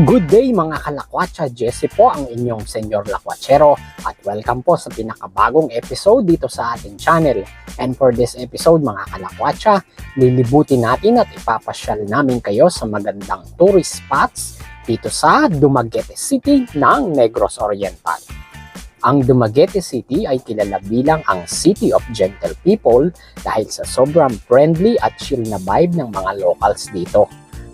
Good day mga kalakwatsa, Jesse po ang inyong Senyor Lakwachero at welcome po sa pinakabagong episode dito sa ating channel. And for this episode mga kalakwatsa, lilibutin natin at ipapasyal namin kayo sa magandang tourist spots dito sa Dumaguete City ng Negros Oriental. Ang Dumaguete City ay kilala bilang ang City of Gentle People dahil sa sobrang friendly at chill na vibe ng mga locals dito.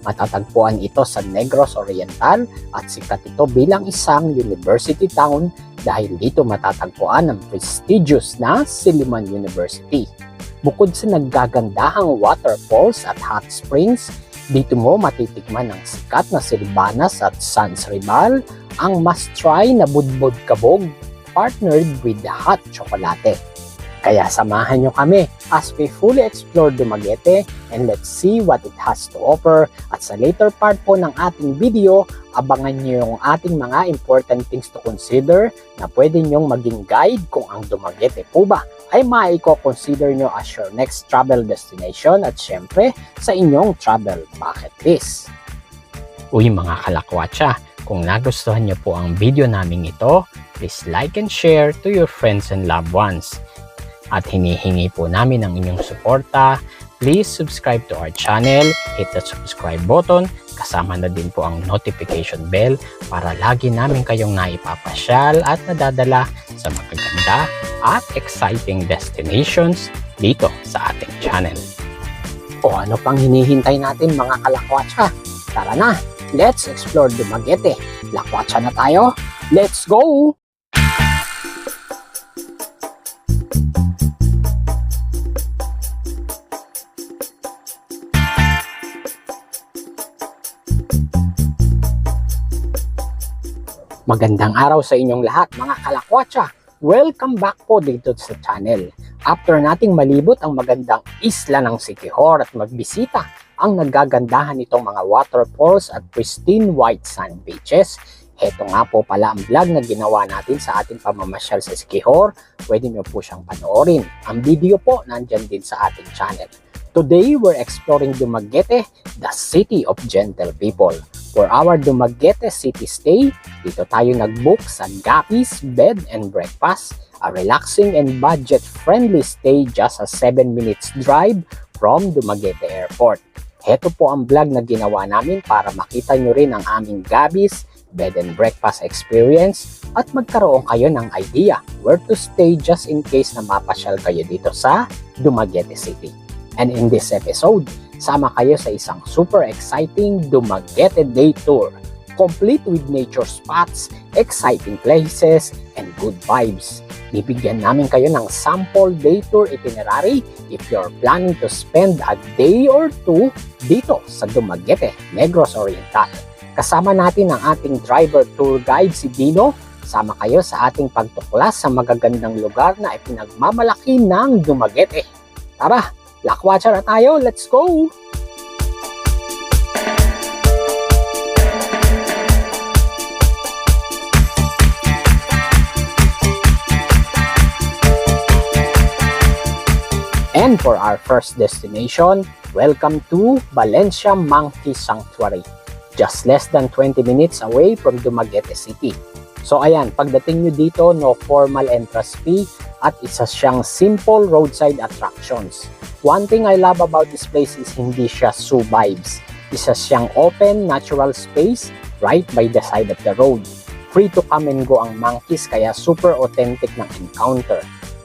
Matatagpuan ito sa Negros Oriental at sikat ito bilang isang university town dahil dito matatagpuan ang prestigious na Silliman University. Bukod sa naggagandahang waterfalls at hot springs, dito mo matitikman ang sikat na Sirbanas at Sans Ribal, ang must-try na budbod kabog partnered with the hot chocolate. Kaya samahan nyo kami as we fully explore Dumaguete and let's see what it has to offer. At sa later part po ng ating video, abangan nyo yung ating mga important things to consider na pwede nyong maging guide kung ang Dumaguete po ba ay maiko-consider nyo as your next travel destination at syempre sa inyong travel bucket list. Uy mga kalakwatsa, kung nagustuhan nyo po ang video namin ito, please like and share to your friends and loved ones. At hinihingi po namin ang inyong suporta. Please subscribe to our channel, hit the subscribe button, kasama na din po ang notification bell para lagi namin kayong naipapasyal at nadadala sa magaganda at exciting destinations dito sa ating channel. O ano pang hinihintay natin mga kalakwatsa? Tara na, let's explore Dumaguete. Lakwatsa na tayo, let's go! Magandang araw sa inyong lahat mga kalakwatsa. Welcome back po dito sa channel. After nating malibot ang magandang isla ng Siquijor at magbisita ang nagagandahan nitong mga waterfalls at pristine white sand beaches, heto nga po pala ang vlog na ginawa natin sa ating pamamasyal sa Siquijor. Pwede nyo po siyang panoorin. Ang video po nandyan din sa ating channel. Today, we're exploring Dumaguete, the City of Gentle People. For our Dumaguete City stay, dito tayo nag-book sa Gapis Bed and Breakfast, a relaxing and budget-friendly stay just a 7 minutes drive from Dumaguete Airport. Heto po ang vlog na ginawa namin para makita nyo rin ang aming Gapis Bed and Breakfast experience at magkaroon kayo ng idea where to stay just in case na mapasyal kayo dito sa Dumaguete City. And in this episode, sama kayo sa isang super exciting Dumaguete Day Tour, complete with nature spots, exciting places, and good vibes. Bibigyan namin kayo ng sample day tour itinerary if you're planning to spend a day or two dito sa Dumaguete, Negros Oriental. Kasama natin ang ating driver tour guide si Dino. Sama kayo sa ating pagtuklas sa magagandang lugar na ipinagmamalaki ng Dumaguete. Tara, lakwatsa na tayo, let's go! And for our first destination, welcome to Valencia Monkey Sanctuary. Just less than 20 minutes away from Dumaguete City. So ayan, pagdating nyo dito, no formal entrance fee at isa siyang simple roadside attractions. One thing I love about this place is hindi siya zoo vibes. Isa siyang open, natural space right by the side of the road. Free to come and go ang monkeys kaya super authentic ng encounter.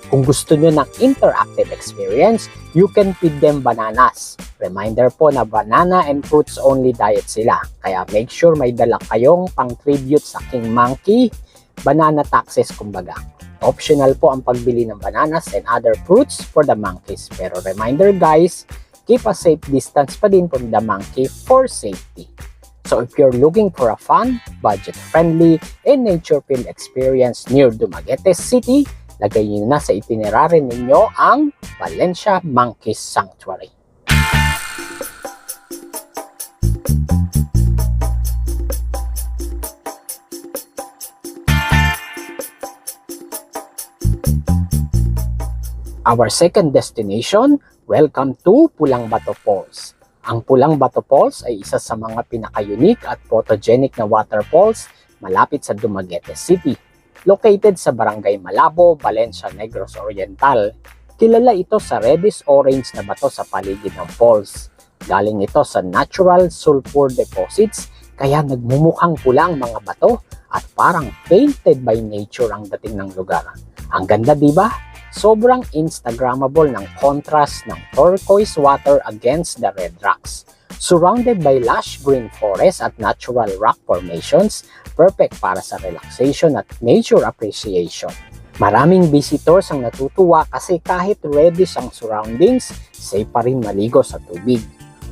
Kung gusto nyo ng interactive experience, you can feed them bananas. Reminder po na banana and fruits only diet sila. Kaya make sure may dala kayong pang-tribute sa King Monkey, banana taxes kumbaga. Optional po ang pagbili ng bananas and other fruits for the monkeys. Pero reminder guys, keep a safe distance pa din from the monkey for safety. So if you're looking for a fun, budget-friendly, and nature-filled experience near Dumaguete City, lagay nyo na sa itinerary ninyo ang Valencia Monkey Sanctuary. Our second destination, welcome to Pulang Bato Falls. Ang Pulang Bato Falls ay isa sa mga pinaka-unique at photogenic na waterfalls malapit sa Dumaguete City. Located sa Barangay Malabo, Valencia Negros Oriental, kilala ito sa reddish-orange na bato sa paligid ng falls. Galing ito sa natural sulfur deposits, kaya nagmumukhang pula ang mga bato at parang painted by nature ang dating ng lugar. Ang ganda, di ba? Sobrang Instagrammable ng contrast ng turquoise water against the red rocks. Surrounded by lush green forest at natural rock formations, perfect para sa relaxation at nature appreciation. Maraming visitors ang natutuwa kasi kahit reddish ang surroundings, safe pa rin maligo sa tubig.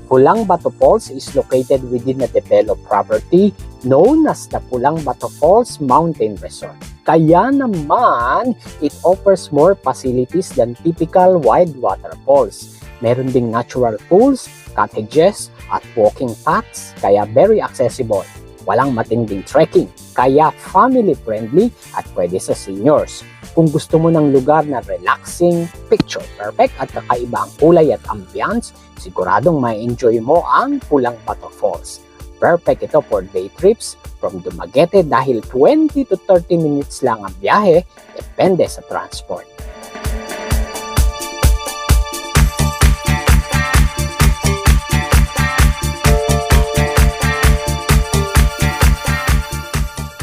Pulang Bato Falls is located within a developed property known as the Pulang Bato Falls Mountain Resort. Kaya naman, it offers more facilities than typical wild waterfalls. Meron ding natural pools, cottages, at walking paths, kaya very accessible. Walang matinding trekking, kaya family-friendly at pwede sa seniors. Kung gusto mo ng lugar na relaxing, picture perfect at kakaiba ang kulay at ambience, siguradong ma-enjoy mo ang Pulang Bato Falls. Perfect ito for day trips from Dumaguete dahil 20 to 30 minutes lang ang biyahe, depende sa transport.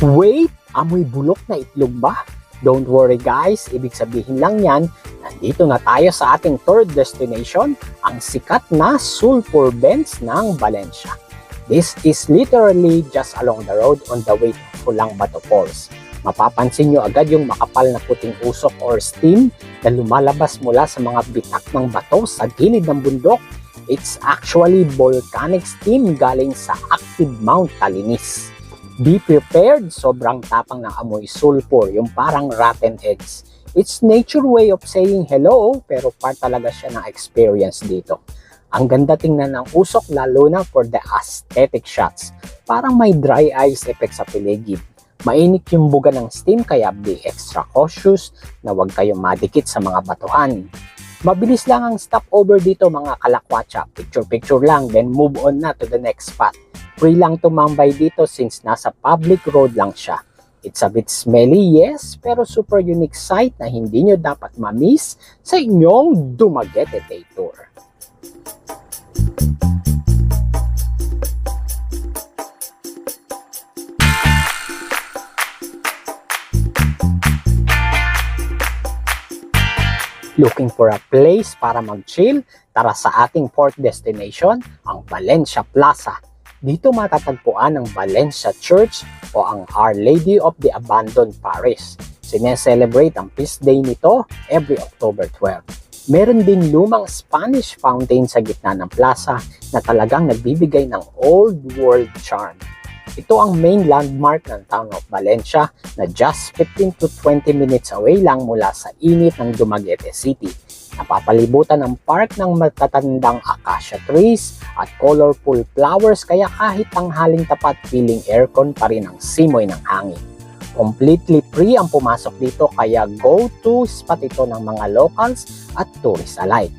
Wait! Amoy bulok na itlog ba? Don't worry guys, ibig sabihin lang yan, nandito na tayo sa ating third destination, ang sikat na sulfur bends ng Valencia. This is literally just along the road on the way to Pulang Bato Falls. Mapapansin nyo agad yung makapal na puting usok or steam na lumalabas mula sa mga bitak ng bato sa gilid ng bundok. It's actually volcanic steam galing sa active Mount Talinis. Be prepared, sobrang tapang ng amoy sulfur, yung parang rotten eggs. It's nature way of saying hello, pero part talaga siya ng experience dito. Ang ganda tingnan ng usok, lalo na for the aesthetic shots. Parang may dry ice effect sa paligid. Mainit yung buga ng steam, kaya be extra cautious na huwag kayong madikit sa mga batuhan. Mabilis lang ang stopover dito mga kalakwatsa. Picture-picture lang, then move on na to the next spot. Free lang tumambay dito since nasa public road lang siya. It's a bit smelly, yes, pero super unique site na hindi nyo dapat ma-miss sa inyong Dumaguete Day Tour. Looking for a place para mag-chill? Tara sa ating fourth destination, ang Valencia Plaza. Dito matatagpuan ang Valencia Church o ang Our Lady of the Abandoned Parish. Sineselebrate ang feast day nito every October 12. Meron din lumang Spanish fountain sa gitna ng plaza na talagang nagbibigay ng old world charm. Ito ang main landmark ng town of Valencia na just 15 to 20 minutes away lang mula sa init ng Dumaguete City. Napapalibutan ng park ng matatandang acacia trees at colorful flowers kaya kahit tanghaling tapat feeling aircon pa rin ang simoy ng hangin. Completely free ang pumasok dito kaya go-to spot ito ng mga locals at tourists alike.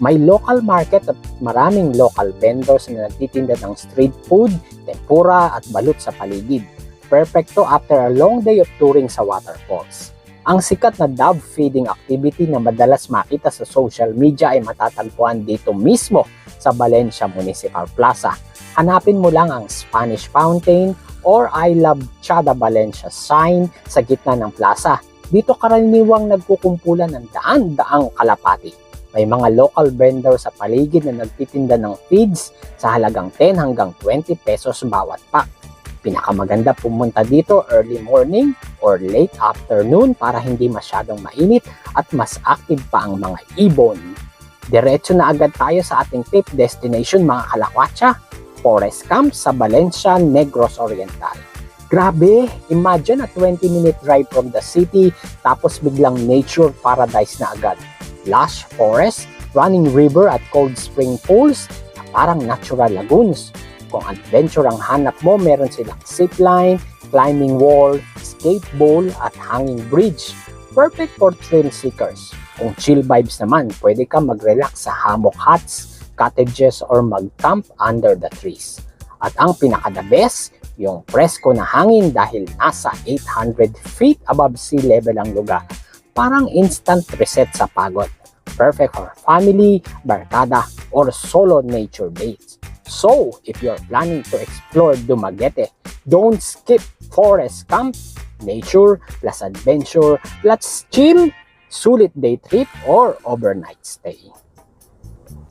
May local market at maraming local vendors na nagtitinda ng street food, tempura at balut sa paligid. Perfecto after a long day of touring sa waterfalls. Ang sikat na dove feeding activity na madalas makita sa social media ay matatagpuan dito mismo sa Valencia Municipal Plaza. Hanapin mo lang ang Spanish Fountain or I Love Chada Valencia sign sa gitna ng plaza. Dito karaniwang nagkukumpulan ng daan-daang kalapati. May mga local vendors sa paligid na nagtitinda ng feeds sa halagang 10 hanggang 20 pesos bawat pack. Pinakamaganda pumunta dito early morning or late afternoon para hindi masyadong mainit at mas active pa ang mga ibon. Diretso na agad tayo sa ating tip destination mga kalakwatsa, Forest Camp sa Valencia, Negros Oriental. Grabe, imagine a 20-minute drive from the city tapos biglang nature paradise na agad. Lush forest, running river at cold spring pools na parang natural lagoons. Kung adventure ang hanap mo, meron silang zipline, climbing wall, skate bowl at hanging bridge. Perfect for thrill seekers. Kung chill vibes naman, pwede ka mag-relax sa hammock huts, cottages or mag-camp under the trees. At ang pinaka-the best, yung presko na hangin dahil nasa 800 feet above sea level ang lugar. Parang instant reset sa pagod. Perfect for family, barkada, or solo nature dates. So, if you're planning to explore Dumaguete, don't skip Forest Camp, nature plus adventure, let's chill, sulit day trip or overnight stay.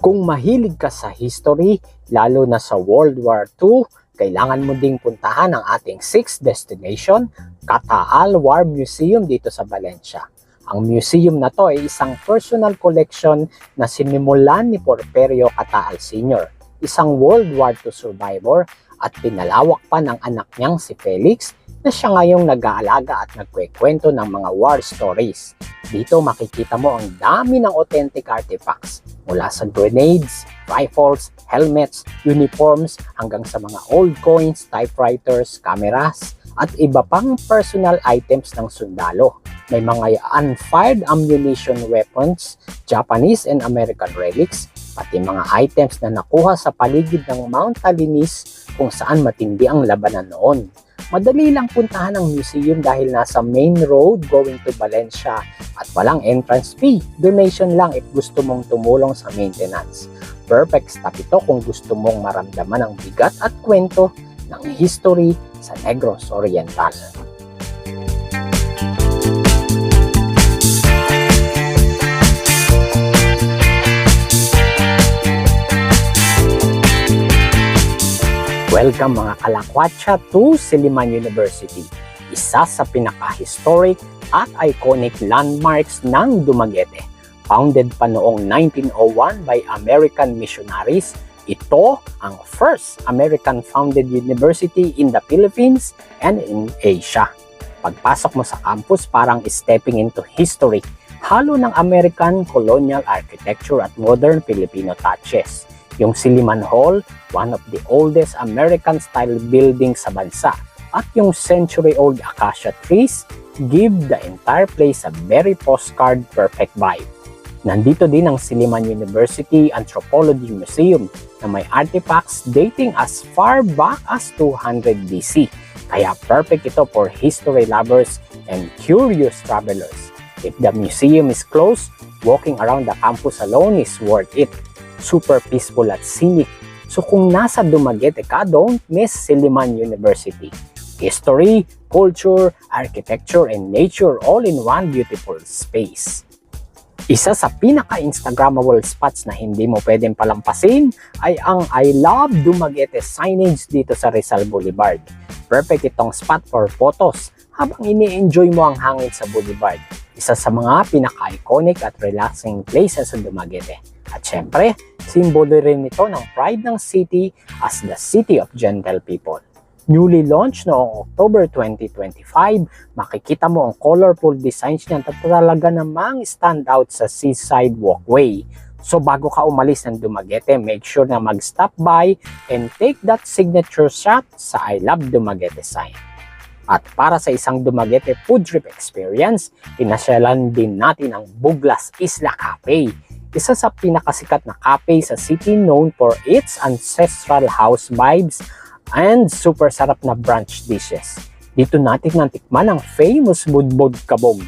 Kung mahilig ka sa history, lalo na sa World War II, kailangan mo ding puntahan ang ating 6th destination, Cataal War Museum dito sa Valencia. Ang museum na to ay isang personal collection na sinimulan ni Porfirio Cataal Sr., isang World War II survivor at pinalawak pa ng anak niyang si Felix na siya ngayong nag-aalaga at nagkwekwento ng mga war stories. Dito makikita mo ang dami ng authentic artifacts mula sa grenades, rifles, helmets, uniforms hanggang sa mga old coins, typewriters, cameras at iba pang personal items ng sundalo. May mga unfired ammunition weapons, Japanese and American relics, pati mga items na nakuha sa paligid ng Mount Talinis kung saan matindi ang labanan noon. Madali lang puntahan ang museum dahil nasa main road going to Valencia at walang entrance fee. Donation lang if gusto mong tumulong sa maintenance. Perfect stop ito kung gusto mong maramdaman ang bigat at kwento ng history sa Negros Oriental. Welcome mga kalakwatsa to Silliman University, isa sa pinaka-historic at iconic landmarks ng Dumaguete. Founded pa noong 1901 by American missionaries, ito ang first American-founded university in the Philippines and in Asia. Pagpasok mo sa campus, parang stepping into history, halo ng American colonial architecture at modern Filipino touches. Yung Silliman Hall, one of the oldest American-style buildings sa bansa, at yung century-old acacia trees give the entire place a very postcard perfect vibe. Nandito din ang Silliman University Anthropology Museum na may artifacts dating as far back as 200 BC. Kaya perfect ito for history lovers and curious travelers. If the museum is closed, walking around the campus alone is worth it. Super peaceful at scenic. So kung nasa Dumaguete ka, don't miss Silliman University. History, culture, architecture, and nature all in one beautiful space. Isa sa pinaka-instagrammable spots na hindi mo pwedeng palampasin ay ang I Love Dumaguete signage dito sa Rizal Boulevard. Perfect itong spot for photos habang ini-enjoy mo ang hangin sa Boulevard. Isa sa mga pinaka-iconic at relaxing places sa Dumaguete. At syempre, simbolo rin ito ng pride ng city as the city of gentle people. Newly launched noong October 2025, makikita mo ang colorful designs niya at talaga namang stand out sa seaside walkway. So bago ka umalis ng Dumaguete, make sure na mag-stop by and take that signature shot sa I Love Dumaguete sign. At para sa isang Dumaguete food trip experience, pinasyalan din natin ang Buglas Isla Cafe. Isa sa pinakasikat na cafe sa city known for its ancestral house vibes and super sarap na brunch dishes. Dito natin natikman ang famous budbud kabog.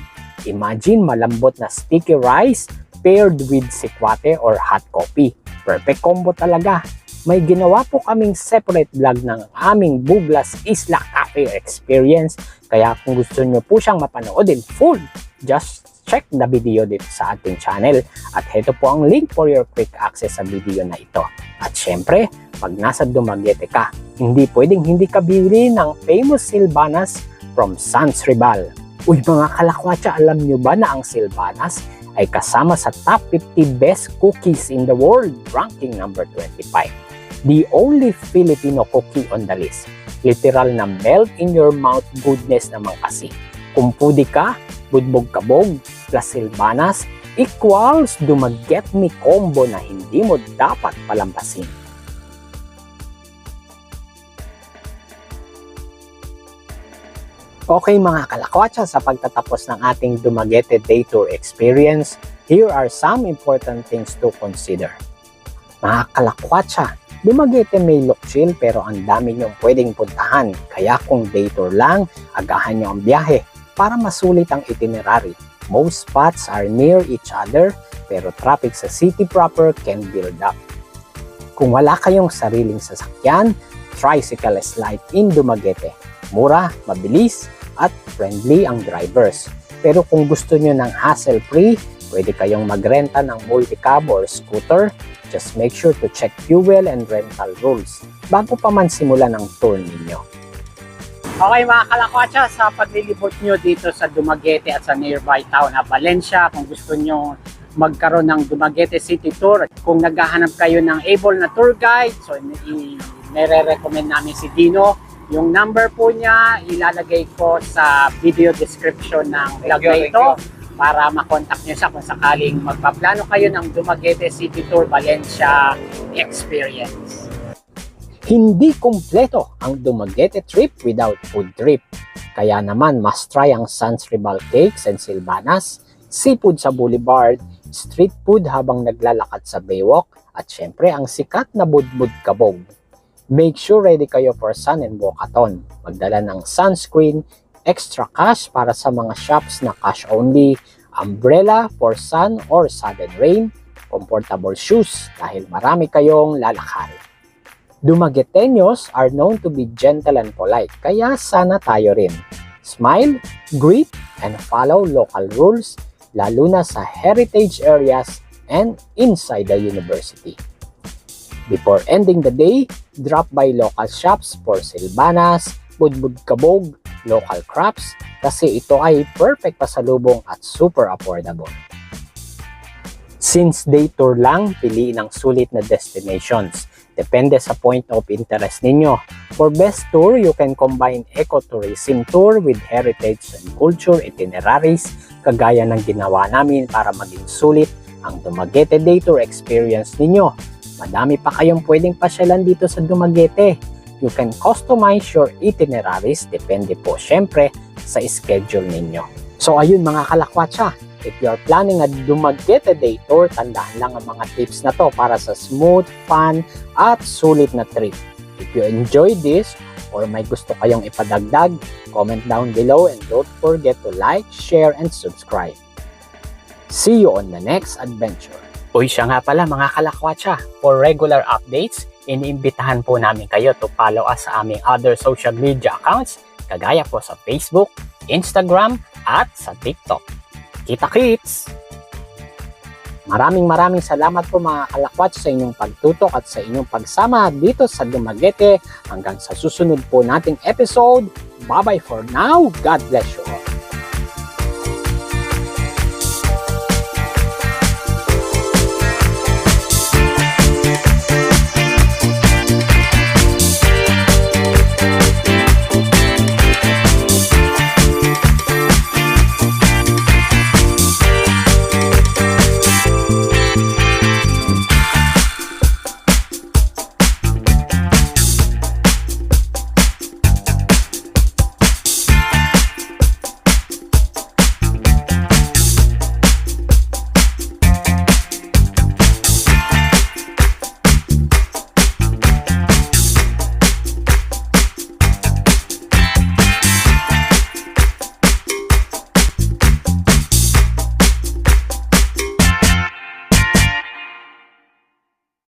Imagine malambot na sticky rice paired with sikwate or hot coffee. Perfect combo talaga. May ginawa po kaming separate vlog ng aming Buglas Isla Cafe experience. Kaya kung gusto nyo po siyang mapanood in full, just check the video dito sa ating channel. At heto po ang link for your quick access sa video na ito. At syempre, pag nasa Dumaguete ka, hindi pwedeng hindi ka bili ng famous Silvanas from Sans Ribal. Uy mga kalakwatsa, alam nyo ba na ang Silvanas ay kasama sa top 50 best cookies in the world, ranking number 25. The only Filipino cookie on the list. Literal na melt in your mouth goodness naman kasi. Kung pudi ka, budbog kabog, plus Silvanas, equals Dumaguete me combo na hindi mo dapat palampasin. Okay mga kalakwatsa, sa pagtatapos ng ating Dumaguete Day Tour experience, here are some important things to consider. Mga kalakwatsa, Dumaguete may look chill pero ang dami nyong pwedeng puntahan. Kaya kung day tour lang, agahan nyo ang biyahe para masulit ang itinerary. Most spots are near each other pero traffic sa city proper can build up. Kung wala kayong sariling sasakyan, tricycle slide in Dumaguete. Mura, mabilis, at friendly ang drivers. Pero kung gusto nyo ng hassle-free, pwede kayong magrenta ng multicab or scooter. Just make sure to check fuel and rental rules bago pa man simulan ang tour ninyo. Okay mga kalakwatsa, sa paglilibot nyo dito sa Dumaguete at sa nearby town na Valencia, kung gusto nyo magkaroon ng Dumaguete City Tour, kung naghahanap kayo ng able na tour guide, so nire-recommend namin si Dino. Yung number po niya, ilalagay ko sa video description ng vlog na ito para makontak nyo siya kung sakaling magpaplano kayo ng Dumaguete City Tour Valencia experience. Hindi kumpleto ang Dumaguete trip without food trip. Kaya naman, must try ang Sans Ribal Cakes and Silvanas, seafood sa Boulevard, street food habang naglalakad sa Baywalk, at syempre ang sikat na budbud kabog. Make sure ready kayo for sun and walkathon. Magdala ng sunscreen, extra cash para sa mga shops na cash only, umbrella for sun or sudden rain, comfortable shoes dahil marami kayong lalakari. Dumagueteños are known to be gentle and polite, kaya sana tayo rin. Smile, greet, and follow local rules, lalo na sa heritage areas and inside the university. Before ending the day, drop by local shops for Silvanas, budbud kabog, local crafts, kasi ito ay perfect pasalubong at super affordable. Since day tour lang, piliin ang sulit na destinations. Depende sa point of interest ninyo. For best tour, you can combine ecotourism tour with heritage and culture itineraries, kagaya ng ginawa namin para maging sulit ang Dumaguete Day Tour experience ninyo. Madami pa kayong pwedeng pasyalan dito sa Dumaguete. You can customize your itineraries, depende po syempre sa schedule ninyo. So ayun mga kalakwatsa, if you are planning a Dumaguete Day Tour, tandaan lang ang mga tips na to para sa smooth, fun, at sulit na trip. If you enjoyed this or may gusto kayong ipadagdag, comment down below and don't forget to like, share, and subscribe. See you on the next adventure. Uy, siya nga pala mga kalakwatsa, for regular updates, iniimbitahan po namin kayo to follow us sa aming other social media accounts, kagaya po sa Facebook, Instagram, at sa TikTok. Kita-kits! Maraming salamat po mga kalakwatsa sa inyong pagtutok at sa inyong pagsama dito sa Dumaguete. Hanggang sa susunod po nating episode. Bye-bye for now. God bless you.